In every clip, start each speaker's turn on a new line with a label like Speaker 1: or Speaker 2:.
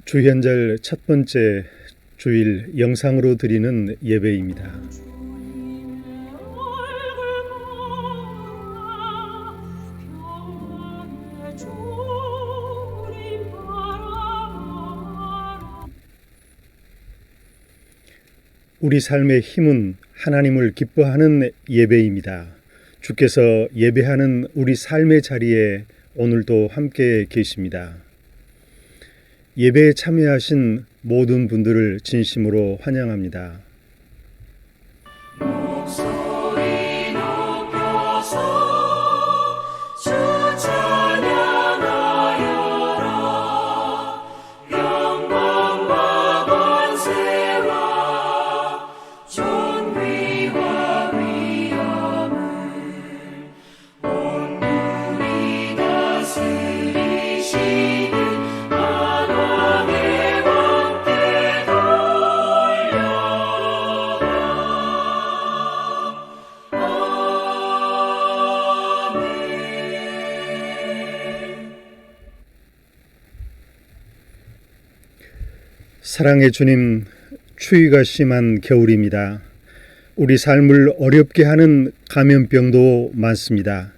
Speaker 1: 주현절 첫 번째 주일 영상으로 드리는 예배입니다. 우리 삶의 힘은 하나님을 기뻐하는 예배입니다. 주께서 예배하는 우리 삶의 자리에 오늘도 함께 계십니다. 예배에 참여하신 모든 분들을 진심으로 환영합니다.
Speaker 2: 목소리 높여서 주 찬양하여라. 영광과 권세와 존귀와 위엄을 온 물이 다스리시는 만왕의 왕께 돌려라.
Speaker 1: 사랑의 주님, 추위가 심한 겨울입니다. 우리 삶을 어렵게 하는 감염병도 많습니다.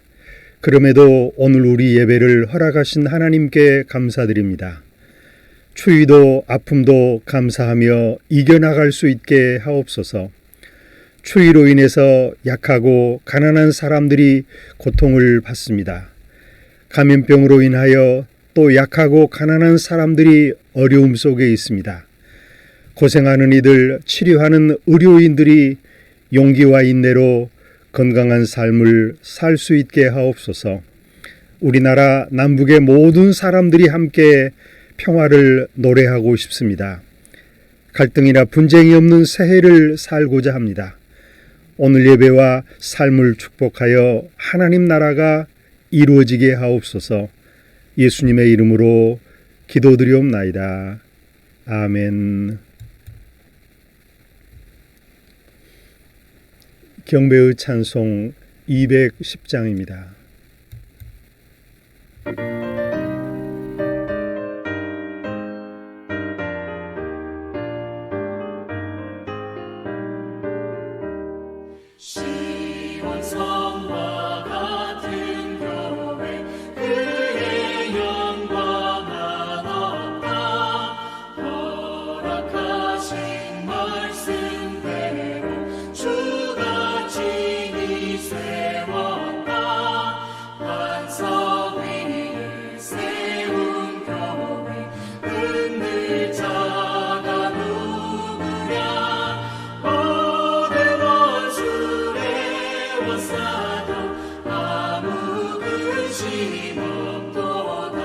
Speaker 1: 그럼에도 오늘 우리 예배를 허락하신 하나님께 감사드립니다. 추위도 아픔도 감사하며 이겨나갈 수 있게 하옵소서. 추위로 인해서 약하고 가난한 사람들이 고통을 받습니다. 감염병으로 인하여 또 약하고 가난한 사람들이 어려움 속에 있습니다. 고생하는 이들, 치료하는 의료인들이 용기와 인내로 건강한 삶을 살 수 있게 하옵소서. 우리나라 남북의 모든 사람들이 함께 평화를 노래하고 싶습니다. 갈등이나 분쟁이 없는 새해를 살고자 합니다. 오늘 예배와 삶을 축복하여 하나님 나라가 이루어지게 하옵소서. 예수님의 이름으로 기도드리옵나이다. 아멘. 경배의 찬송 210장입니다.
Speaker 2: 시온성과 같은 교회 그의 영광 하나다. 허락하신 말씀대로 주가 친히 세웠다. 반석 위를 세운 교회 흔들 자가 누구랴. 모든 원수를 에워싸도 아무 근심 없도다.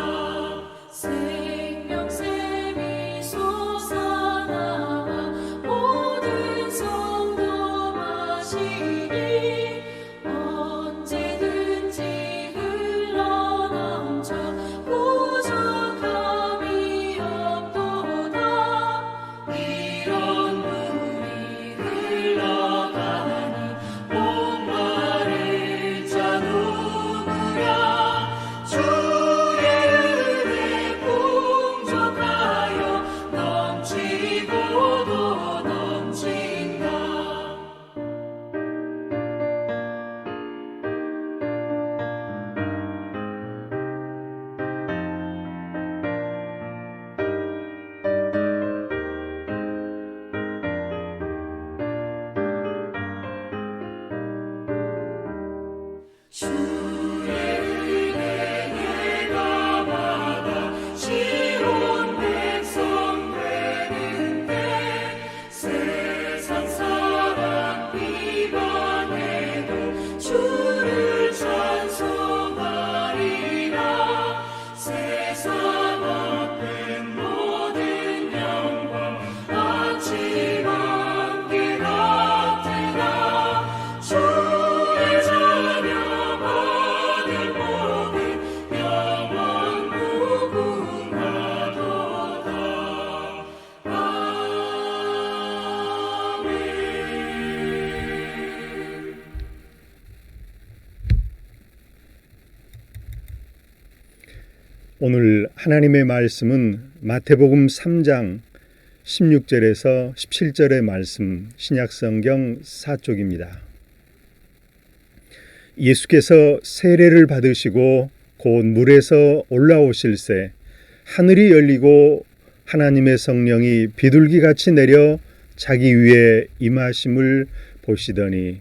Speaker 2: 생명샘이 솟아나와 모든 성도 마시니 언제든지 흘러넘쳐 부족함이 없도다. 이런 물이 흘러가니 목마를 자 누구랴. 주
Speaker 1: 오늘 하나님의 말씀은 마태복음 3장 16절에서 17절의 말씀, 신약성경 4쪽입니다. 예수께서 세례를 받으시고 곧 물에서 올라오실새 하늘이 열리고 하나님의 성령이 비둘기같이 내려 자기 위에 임하심을 보시더니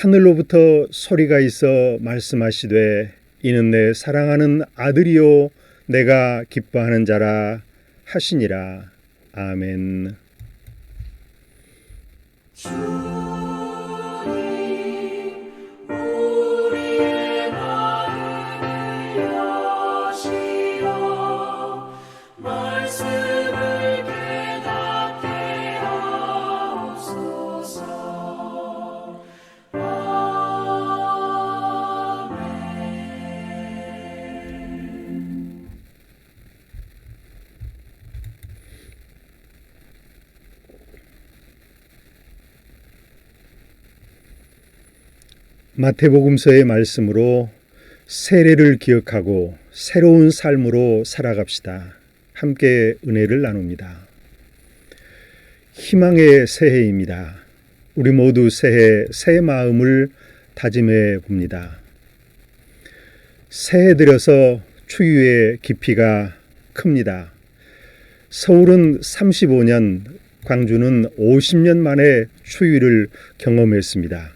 Speaker 1: 하늘로부터 소리가 있어 말씀하시되 이는 내 사랑하는 아들이요 내가 기뻐하는 자라 하시니라. 아멘.
Speaker 2: 주님 우리의 마음을 여시어 말씀을 깨닫게 하옵소서.
Speaker 1: 마태복음서의 말씀으로 세례를 기억하고 새로운 삶으로 살아갑시다. 함께 은혜를 나눕니다. 희망의 새해입니다. 우리 모두 새해 새 마음을 다짐해 봅니다. 새해 들여서 추위의 깊이가 큽니다. 서울은 35년, 광주는 50년 만에 추위를 경험했습니다.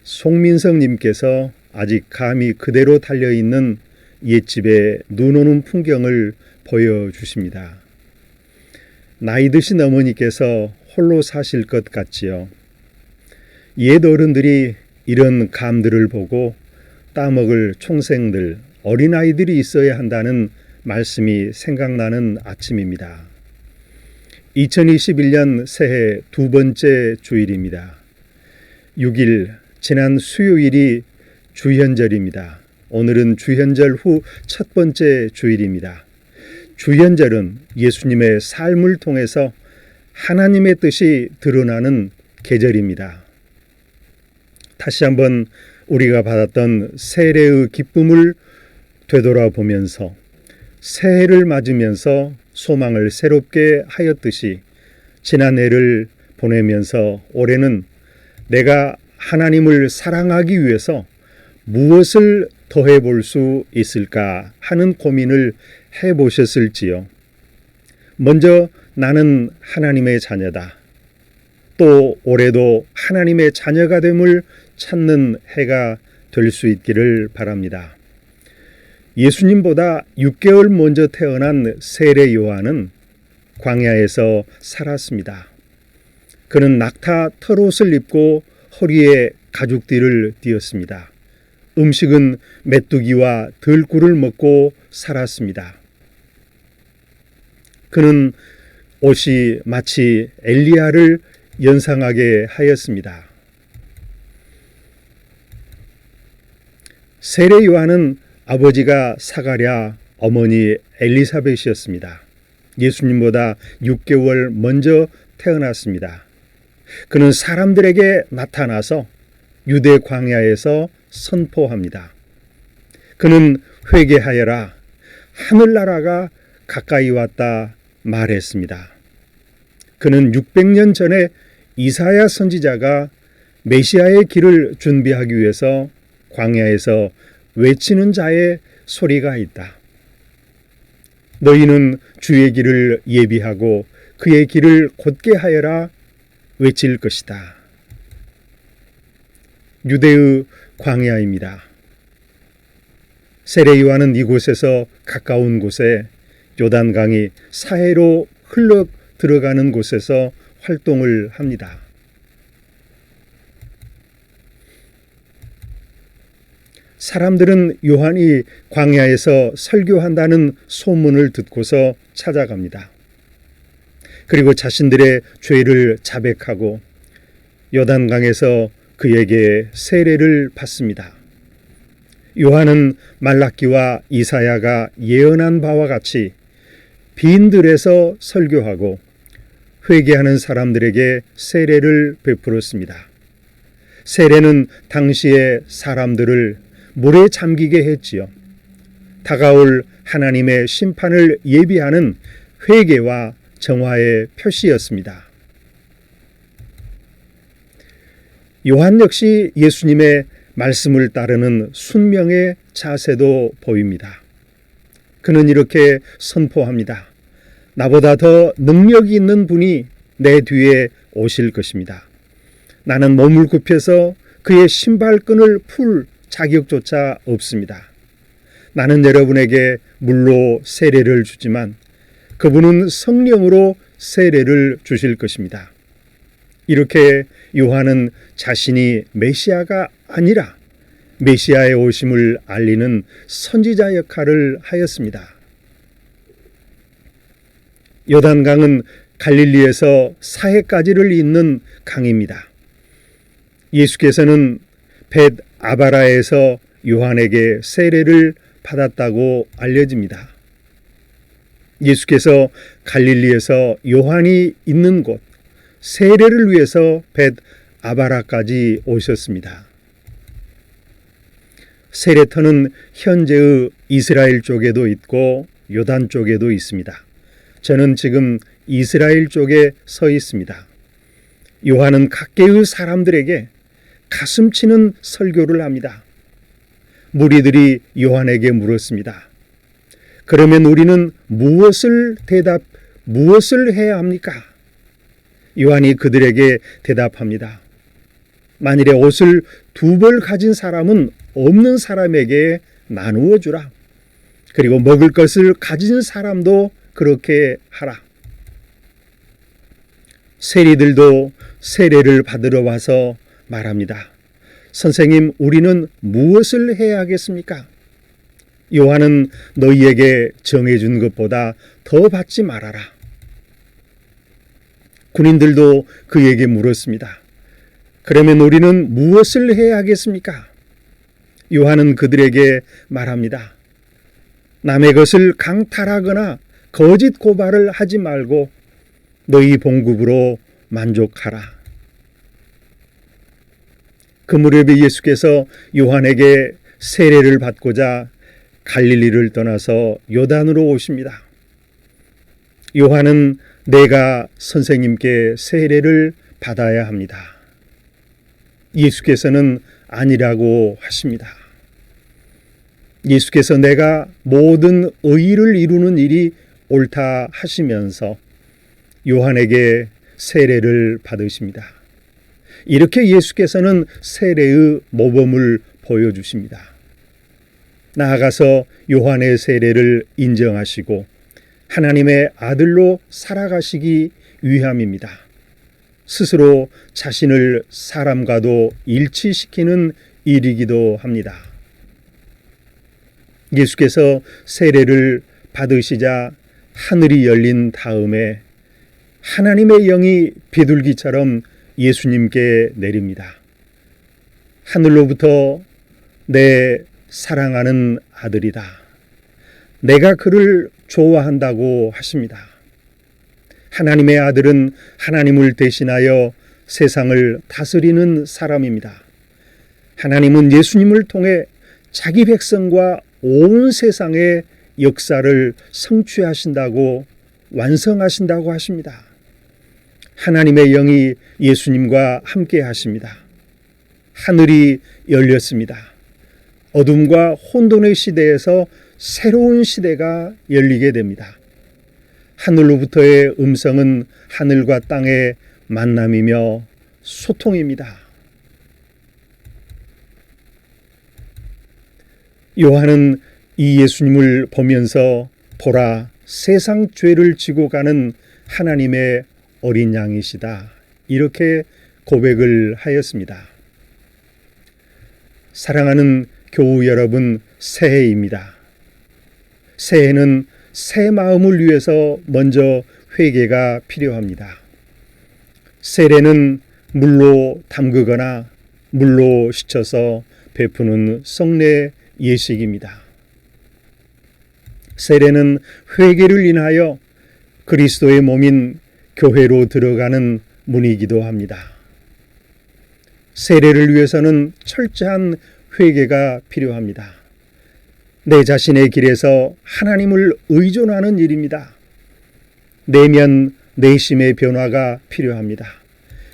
Speaker 1: 송민성님께서 아직 감이 그대로 달려있는 옛집에 눈 오는 풍경을 보여주십니다. 나이 드신 어머니께서 홀로 사실 것 같지요. 옛 어른들이 이런 감들을 보고 따먹을 총생들, 어린아이들이 있어야 한다는 말씀이 생각나는 아침입니다. 2021년 새해 두 번째 주일입니다. 6일 지난 수요일이 주현절입니다. 오늘은 주현절 후 첫 번째 주일입니다. 주현절은 예수님의 삶을 통해서 하나님의 뜻이 드러나는 계절입니다. 다시 한번 우리가 받았던 세례의 기쁨을 되돌아보면서 새해를 맞으면서 소망을 새롭게 하였듯이 지난 해를 보내면서 올해는 내가 하나님을 사랑하기 위해서 무엇을 더해 볼 수 있을까 하는 고민을 해 보셨을지요. 먼저 나는 하나님의 자녀다. 또 올해도 하나님의 자녀가 됨을 찾는 해가 될 수 있기를 바랍니다. 예수님보다 6개월 먼저 태어난 세례 요한은 광야에서 살았습니다. 그는 낙타 털옷을 입고 허리에 가죽띠를 띠었습니다. 음식은 메뚜기와 들꿀을 먹고 살았습니다. 그는 옷이 마치 엘리야를 연상하게 하였습니다. 세례 요한은 아버지가 사가랴, 어머니 엘리사벳이었습니다. 예수님보다 6개월 먼저 태어났습니다. 그는 사람들에게 나타나서 유대 광야에서 선포합니다. 그는 회개하여라, 하늘나라가 가까이 왔다 말했습니다. 그는 600년 전에 이사야 선지자가 메시아의 길을 준비하기 위해서 광야에서 외치는 자의 소리가 있다. 너희는 주의 길을 예비하고 그의 길을 곧게 하여라 외칠 것이다. 유대의 광야입니다. 세례 요한은 이곳에서 가까운 곳에 요단강이 사해로 흘러 들어가는 곳에서 활동을 합니다. 사람들은 요한이 광야에서 설교한다는 소문을 듣고서 찾아갑니다. 그리고 자신들의 죄를 자백하고 요단강에서 그에게 세례를 받습니다. 요한은 말라기와 이사야가 예언한 바와 같이 빈들에서 설교하고 회개하는 사람들에게 세례를 베풀었습니다. 세례는 당시의 사람들을 물에 잠기게 했지요. 다가올 하나님의 심판을 예비하는 회개와 정화의 표시였습니다. 요한 역시 예수님의 말씀을 따르는 순명의 자세도 보입니다. 그는 이렇게 선포합니다. 나보다 더 능력이 있는 분이 내 뒤에 오실 것입니다. 나는 몸을 굽혀서 그의 신발끈을 풀 자격조차 없습니다. 나는 여러분에게 물로 세례를 주지만 그분은 성령으로 세례를 주실 것입니다. 이렇게 요한은 자신이 메시아가 아니라 메시아의 오심을 알리는 선지자 역할을 하였습니다. 요단강은 갈릴리에서 사해까지를 잇는 강입니다. 예수께서는 벳 아바라에서 요한에게 세례를 받았다고 알려집니다. 예수께서 갈릴리에서 요한이 있는 곳 세례를 위해서 벳 아바라까지 오셨습니다. 세례터는 현재의 이스라엘 쪽에도 있고 요단 쪽에도 있습니다. 저는 지금 이스라엘 쪽에 서 있습니다. 요한은 각계의 사람들에게 가슴 치는 설교를 합니다. 무리들이 요한에게 물었습니다. 그러면 우리는 무엇을 해야 합니까? 요한이 그들에게 대답합니다. 만일에 옷을 2벌 가진 사람은 없는 사람에게 나누어 주라. 그리고 먹을 것을 가진 사람도 그렇게 하라. 세리들도 세례를 받으러 와서 말합니다. 선생님, 우리는 무엇을 해야 하겠습니까? 요한은 너희에게 정해준 것보다 더 받지 말아라. 군인들도 그에게 물었습니다. 그러면 우리는 무엇을 해야 하겠습니까? 요한은 그들에게 말합니다. 남의 것을 강탈하거나 거짓 고발을 하지 말고 너희 봉급으로 만족하라. 그 무렵에 예수께서 요한에게 세례를 받고자 갈릴리를 떠나서 요단으로 오십니다. 요한은 내가 선생님께 세례를 받아야 합니다. 예수께서는 아니라고 하십니다. 예수께서 내가 모든 의의를 이루는 일이 옳다 하시면서 요한에게 세례를 받으십니다. 이렇게 예수께서는 세례의 모범을 보여주십니다. 나아가서 요한의 세례를 인정하시고 하나님의 아들로 살아가시기 위함입니다. 스스로 자신을 사람과도 일치시키는 일이기도 합니다. 예수께서 세례를 받으시자 하늘이 열린 다음에 하나님의 영이 비둘기처럼 예수님께 내립니다. 하늘로부터 내 사랑하는 아들이다. 내가 그를 좋아한다고 하십니다. 하나님의 아들은 하나님을 대신하여 세상을 다스리는 사람입니다. 하나님은 예수님을 통해 자기 백성과 온 세상의 역사를 성취하신다고 완성하신다고 하십니다. 하나님의 영이 예수님과 함께 하십니다. 하늘이 열렸습니다. 어둠과 혼돈의 시대에서 새로운 시대가 열리게 됩니다. 하늘로부터의 음성은 하늘과 땅의 만남이며 소통입니다. 요한은 이 예수님을 보면서 보라, 세상 죄를 지고 가는 하나님의 어린 양이시다. 이렇게 고백을 하였습니다. 사랑하는 교우 여러분, 새해입니다. 새해는 새 마음을 위해서 먼저 회개가 필요합니다. 세례는 물로 담그거나 물로 씻어서 베푸는 성례 예식입니다. 세례는 회개를 인하여 그리스도의 몸인 교회로 들어가는 문이기도 합니다. 세례를 위해서는 철저한 회개가 필요합니다. 내 자신의 길에서 하나님을 의존하는 일입니다. 내면 내심의 변화가 필요합니다.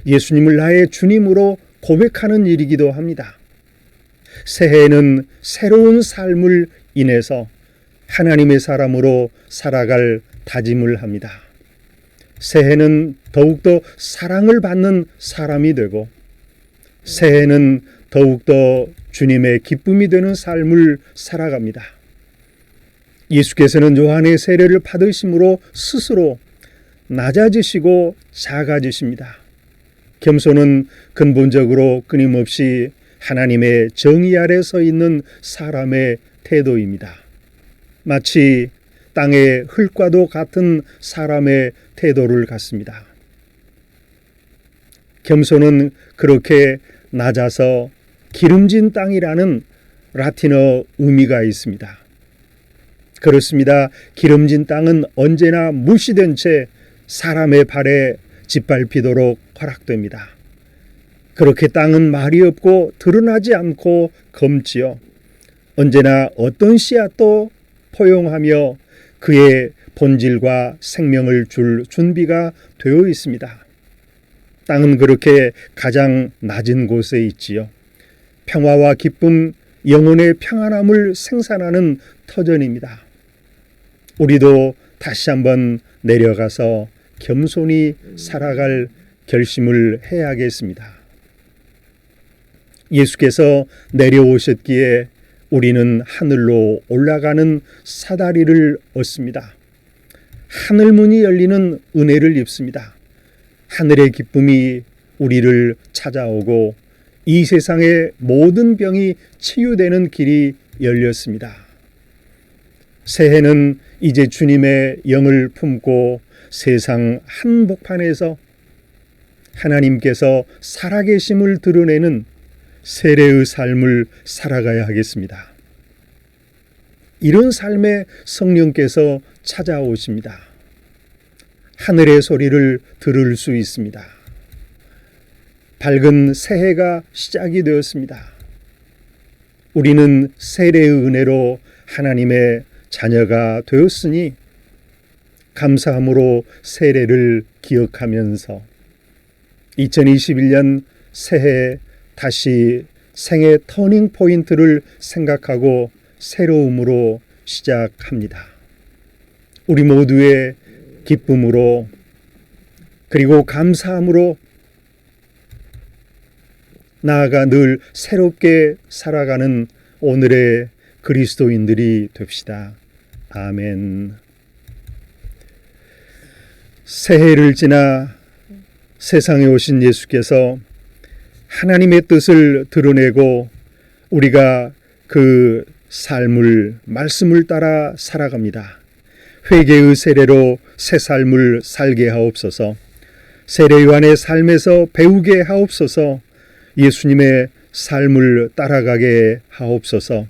Speaker 1: 예수님을 나의 주님으로 고백하는 일이기도 합니다. 새해에는 새로운 삶을 인해서 하나님의 사람으로 살아갈 다짐을 합니다. 새해는 더욱더 사랑을 받는 사람이 되고, 새해는 더욱더 주님의 기쁨이 되는 삶을 살아갑니다. 예수께서는 요한의 세례를 받으심으로 스스로 낮아지시고 작아지십니다. 겸손은 근본적으로 끊임없이 하나님의 정의 아래 서 있는 사람의 태도입니다. 마치 땅의 흙과도 같은 사람의 태도를 갖습니다. 겸손은 그렇게 낮아서 기름진 땅이라는 라틴어 의미가 있습니다. 그렇습니다. 기름진 땅은 언제나 무시된 채 사람의 발에 짓밟히도록 허락됩니다. 그렇게 땅은 말이 없고 드러나지 않고 검지어 언제나 어떤 씨앗도 포용하며 그의 본질과 생명을 줄 준비가 되어 있습니다. 땅은 그렇게 가장 낮은 곳에 있지요. 평화와 기쁨, 영혼의 평안함을 생산하는 터전입니다. 우리도 다시 한번 내려가서 겸손히 살아갈 결심을 해야겠습니다. 예수께서 내려오셨기에 우리는 하늘로 올라가는 사다리를 얻습니다. 하늘문이 열리는 은혜를 입습니다. 하늘의 기쁨이 우리를 찾아오고 이 세상의 모든 병이 치유되는 길이 열렸습니다. 새해는 이제 주님의 영을 품고 세상 한복판에서 하나님께서 살아계심을 드러내는 세례의 삶을 살아가야 하겠습니다. 이런 삶에 성령께서 찾아오십니다. 하늘의 소리를 들을 수 있습니다. 밝은 새해가 시작이 되었습니다. 우리는 세례의 은혜로 하나님의 자녀가 되었으니 감사함으로 세례를 기억하면서 2021년 새해 다시 생애 터닝 포인트를 생각하고 새로움으로 시작합니다. 우리 모두의 기쁨으로 그리고 감사함으로 나아가 늘 새롭게 살아가는 오늘의 그리스도인들이 됩시다. 아멘. 새해를 지나 세상에 오신 예수께서 하나님의 뜻을 드러내고 우리가 그 삶을 말씀을 따라 살아갑니다. 회개의 세례로 새 삶을 살게 하옵소서. 세례 요한의 삶에서 배우게 하옵소서. 예수님의 삶을 따라가게 하옵소서.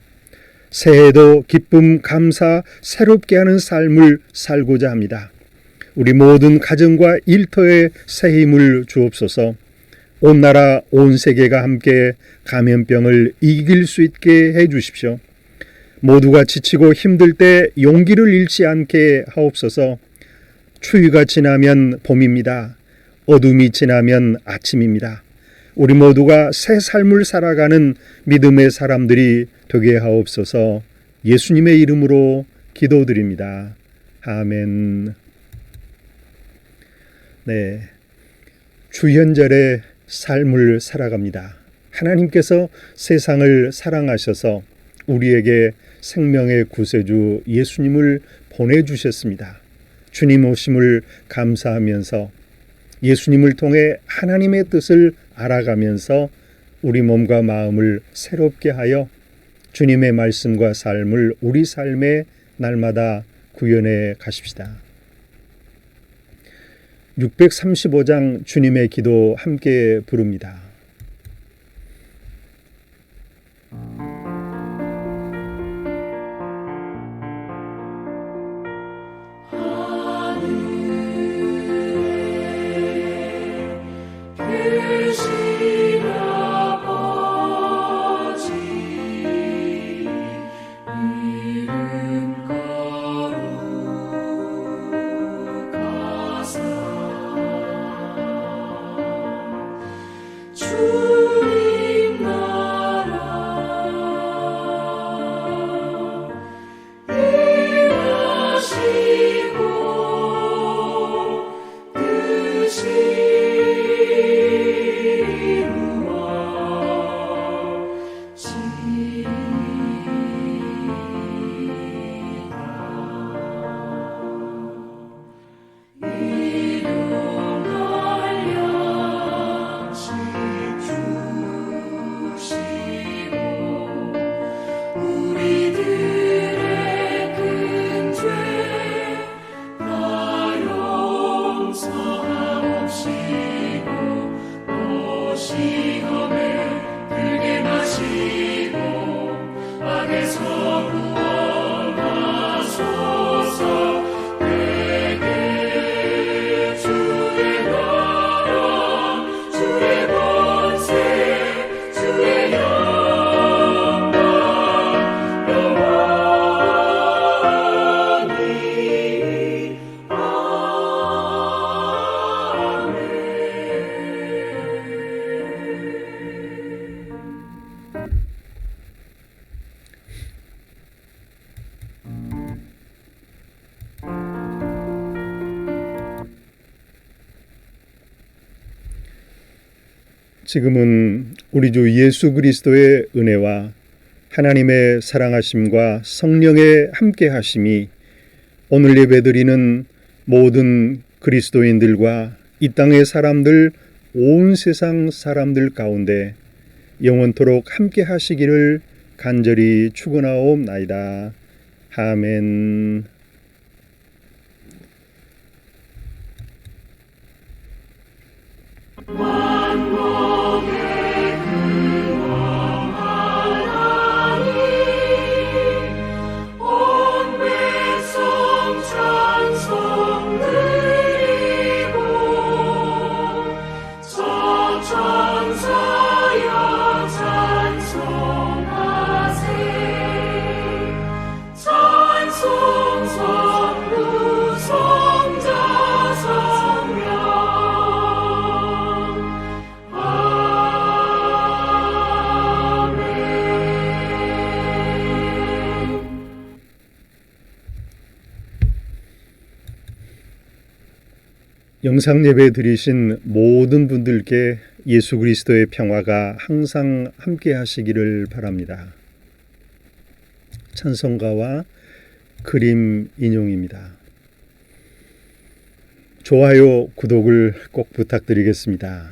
Speaker 1: 새해도 기쁨, 감사, 새롭게 하는 삶을 살고자 합니다. 우리 모든 가정과 일터에 새 힘을 주옵소서. 온 나라, 온 세계가 함께 감염병을 이길 수 있게 해 주십시오. 모두가 지치고 힘들 때 용기를 잃지 않게 하옵소서. 추위가 지나면 봄입니다. 어둠이 지나면 아침입니다. 우리 모두가 새 삶을 살아가는 믿음의 사람들이 되게 하옵소서. 예수님의 이름으로 기도드립니다. 아멘. 네, 주현절의 삶을 살아갑니다. 하나님께서 세상을 사랑하셔서 우리에게 생명의 구세주 예수님을 보내주셨습니다. 주님 오심을 감사하면서 예수님을 통해 하나님의 뜻을 알아가면서 우리 몸과 마음을 새롭게 하여 주님의 말씀과 삶을 우리 삶에 날마다 구현해 가십시다. 635장 주님의 기도 함께 부릅니다.
Speaker 2: 계신 아버지
Speaker 1: 지금은 우리 주 예수 그리스도의 은혜와 하나님의 사랑하심과 성령의 함께하심이 오늘 예배드리는 모든 그리스도인들과 이 땅의 사람들, 온 세상 사람들 가운데 영원토록 함께하시기를 간절히 축원하옵나이다. 아멘. 영상 예배 드리신 모든 분들께 예수 그리스도의 평화가 항상 함께 하시기를 바랍니다. 찬송가와 그림 인용입니다. 좋아요, 구독을 꼭 부탁드리겠습니다.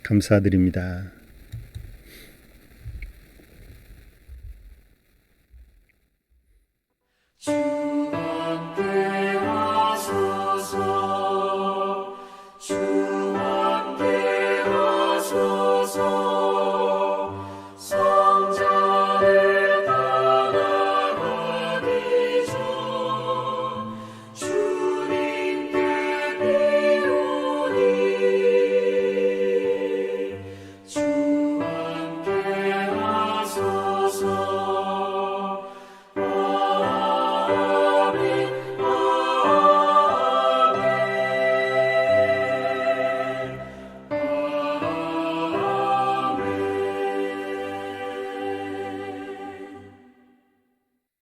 Speaker 1: 감사드립니다.